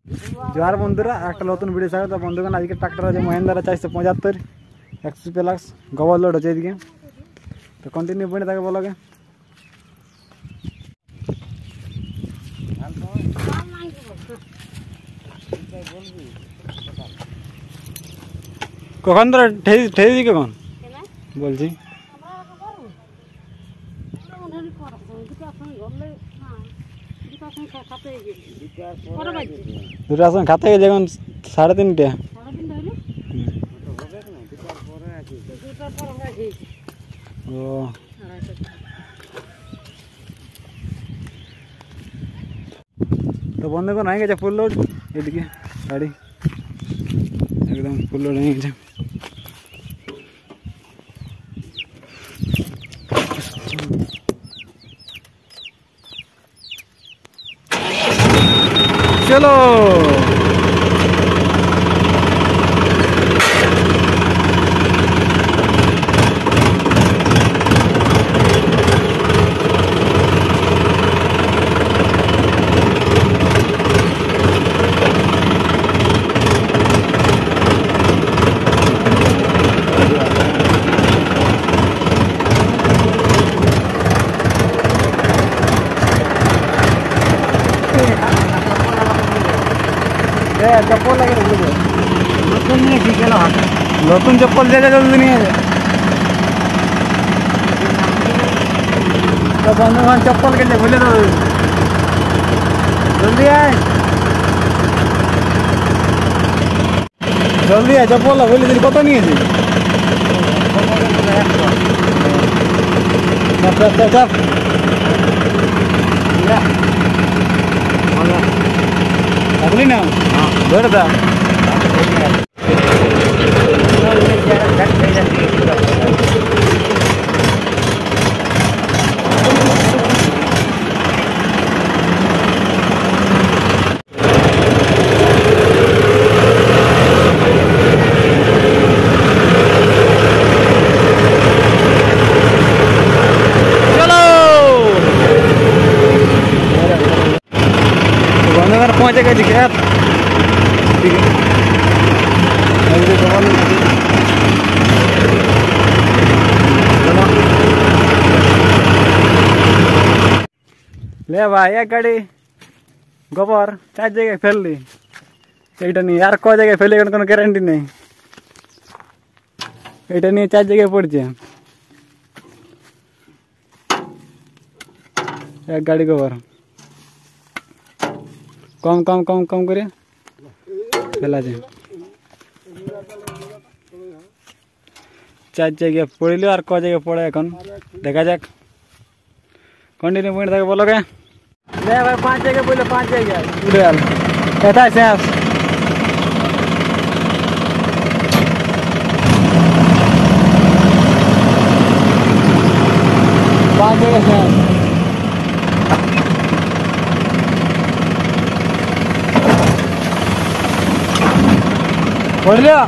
जोहार बंधुरा एक नतून भिडियो स्वागत बंधुगण आज के ट्रैक्टर आज महिंद्रा 475 एक्सपी प्लस गोबर लोड हो दिके तो कंटिन्यू बने तक बोलोगे कौन तो ठेरी दिके कौन बोल जी দুটা আসন খাতে গেছে এখন 3:30টা ও তো বন্ধুগণ হয়ে গেছে ফুল লোড এদিকে গাড়ি একদম ফুল লোড হয়ে গেছে चलो चप्पल लगे नतून चप्पल दे जल्दी नहीं है तो बंधुगण चप्पल के लिए भूले तो जल्दी आए चप्पल भूले दिन कत नहीं है ना बेटा पहुंचे गए दिखे ले भाई एक गाड़ी गोबर 4 जगह फेल ली एटा नहीं यार को जगह फेले कोनो गारंटी नहीं एटा नहीं 4 जगह पड़ছে एक गाड़ी गोबर कम कम कम कम करे फेला जे 4 जगह पड़िल और क जगह पड़े এখন দেখা যাক कंटिन्यू पॉइंट तक बोलोगे ले भाई 5 जगह बोले 5 जगह उड़ाल कहता है शेष 5 जगह शेष पढ़ लिया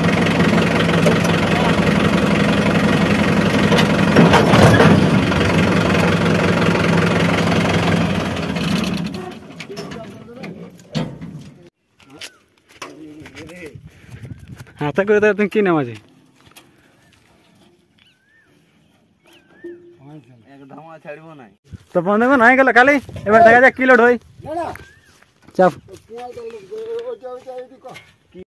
हाथ कर तुम कि नाम आज तो बंधुगण हो गल खाली एबार देखा जाक कि लोड हय चाप